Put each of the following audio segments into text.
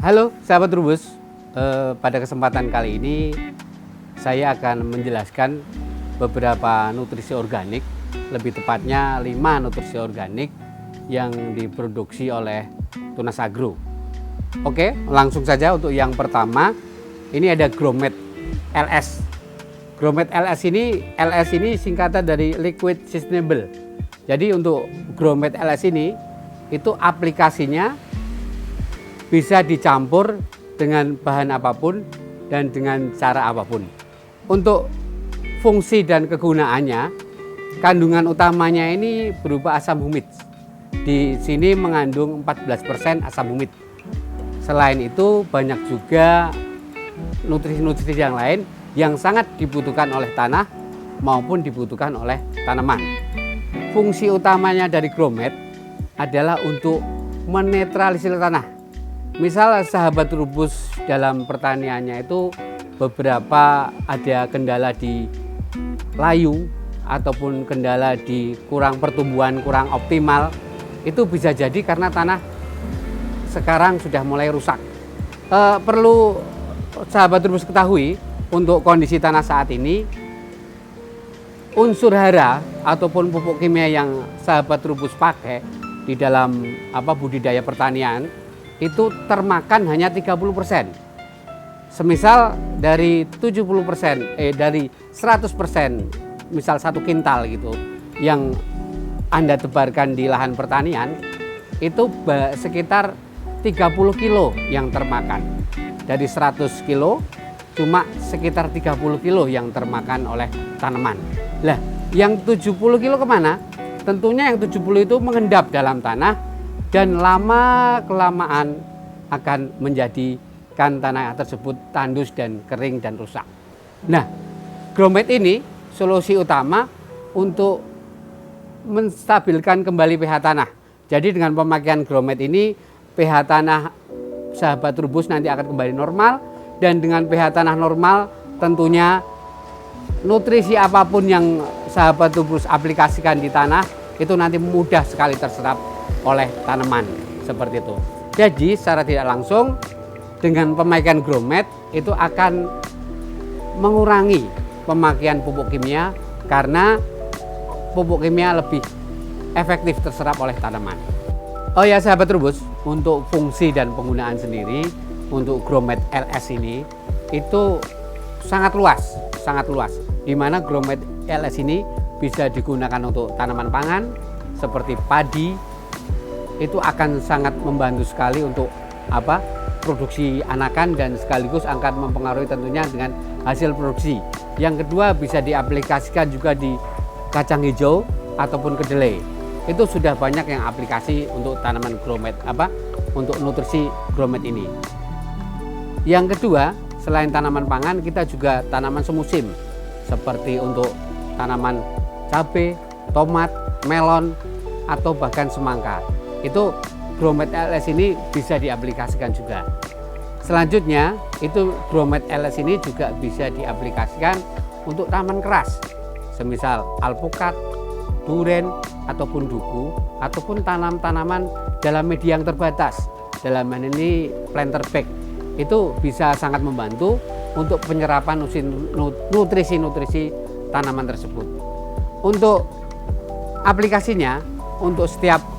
Halo sahabat Trubus, pada kesempatan kali ini saya akan menjelaskan beberapa nutrisi organik, lebih tepatnya 5 nutrisi organik yang diproduksi oleh Tunas Agro. Oke, langsung saja untuk yang pertama, ini ada Gromate LS. Gromate LS ini singkatan dari Liquid Sustainable. Jadi untuk Gromate LS ini, itu aplikasinya bisa dicampur dengan bahan apapun dan dengan cara apapun. Untuk fungsi dan kegunaannya, kandungan utamanya ini berupa asam humid. Di sini mengandung 14% asam humid. Selain itu banyak juga nutrisi-nutrisi yang lain yang sangat dibutuhkan oleh tanah maupun dibutuhkan oleh tanaman. Fungsi utamanya dari Gromate adalah untuk menetralisir tanah. Misal sahabat Trubus dalam pertaniannya itu beberapa ada kendala di layu ataupun kendala di kurang pertumbuhan, kurang optimal, itu bisa jadi karena tanah sekarang sudah mulai rusak. Perlu sahabat Trubus ketahui untuk kondisi tanah saat ini, unsur hara ataupun pupuk kimia yang sahabat Trubus pakai di dalam budidaya pertanian itu termakan hanya 30%. Semisal dari 70%, dari 100%, misal 1 kintal gitu, yang Anda tebarkan di lahan pertanian, itu sekitar 30 kilo yang termakan. Dari 100 kilo, cuma sekitar 30 kilo yang termakan oleh tanaman. Lah, yang 70 kilo kemana? Tentunya yang 70 itu mengendap dalam tanah, dan lama-kelamaan akan menjadikan tanah tersebut tandus dan kering dan rusak. Nah, Gromate ini solusi utama untuk menstabilkan kembali pH tanah. Jadi dengan pemakaian Gromate ini, pH tanah sahabat Trubus nanti akan kembali normal, dan dengan pH tanah normal tentunya nutrisi apapun yang sahabat Trubus aplikasikan di tanah itu nanti mudah sekali terserap oleh tanaman, seperti itu. Jadi secara tidak langsung dengan pemakaian Gromate itu akan mengurangi pemakaian pupuk kimia, karena pupuk kimia lebih efektif terserap oleh tanaman. Oh ya sahabat Trubus, untuk fungsi dan penggunaan sendiri untuk Gromate LS ini itu sangat luas, di mana Gromate LS ini bisa digunakan untuk tanaman pangan seperti padi. Itu akan sangat membantu sekali untuk produksi anakan, dan sekaligus akan mempengaruhi tentunya dengan hasil produksi. Yang kedua, bisa diaplikasikan juga di kacang hijau ataupun kedelai. Itu sudah banyak yang aplikasi untuk tanaman Gromate, untuk nutrisi Gromate ini. Yang kedua, selain tanaman pangan, kita juga tanaman semusim seperti untuk tanaman cabai, tomat, melon, atau bahkan semangka. Itu Gromate LS ini bisa diaplikasikan juga. Selanjutnya itu Gromate LS ini juga bisa diaplikasikan untuk tanaman keras, semisal alpukat, duren, ataupun duku, ataupun tanaman dalam media yang terbatas. Dalam hal ini planter bag itu bisa sangat membantu untuk penyerapan nutrisi tanaman tersebut. Untuk aplikasinya, untuk setiap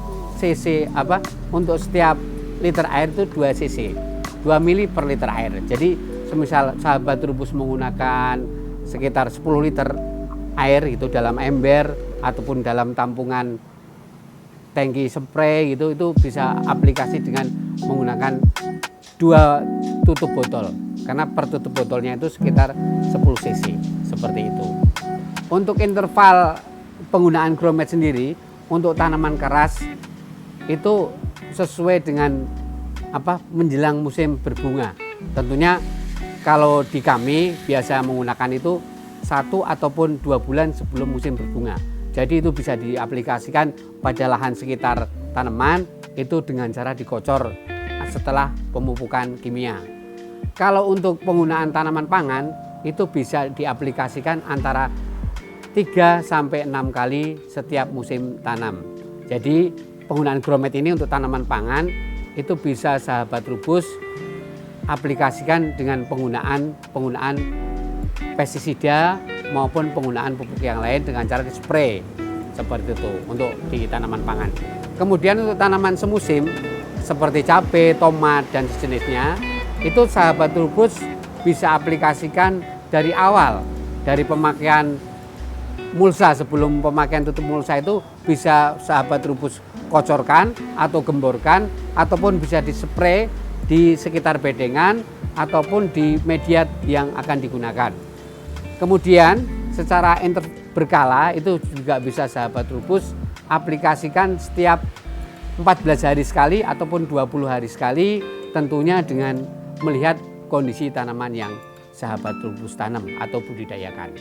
untuk setiap liter air itu 2 cc, 2 mili per liter air. Jadi semisal sahabat Trubus menggunakan sekitar 10 liter air itu dalam ember ataupun dalam tampungan tangki spray gitu, itu bisa aplikasi dengan menggunakan 2 tutup botol, karena per tutup botolnya itu sekitar 10 cc, seperti itu. Untuk interval penggunaan Gromate sendiri untuk tanaman keras itu sesuai dengan menjelang musim berbunga. Tentunya kalau di kami biasa menggunakan itu 1 ataupun 2 bulan sebelum musim berbunga. Jadi itu bisa diaplikasikan pada lahan sekitar tanaman itu dengan cara dikocor setelah pemupukan kimia. Kalau untuk penggunaan tanaman pangan itu bisa diaplikasikan antara 3 sampai 6 kali setiap musim tanam. Jadi penggunaan Gromate ini untuk tanaman pangan itu bisa sahabat Trubus aplikasikan dengan penggunaan pestisida maupun penggunaan pupuk yang lain dengan cara spray seperti itu untuk di tanaman pangan. Kemudian untuk tanaman semusim seperti cabai, tomat dan sejenisnya, itu sahabat Trubus bisa aplikasikan dari awal, dari pemakaian mulsa. Sebelum pemakaian tutup mulsa itu bisa sahabat Trubus kocorkan atau gemborkan, ataupun bisa dispray di sekitar bedengan ataupun di media yang akan digunakan. Kemudian secara berkala itu juga bisa sahabat Trubus aplikasikan setiap 14 hari sekali ataupun 20 hari sekali, tentunya dengan melihat kondisi tanaman yang sahabat Trubus tanam atau budidayakan.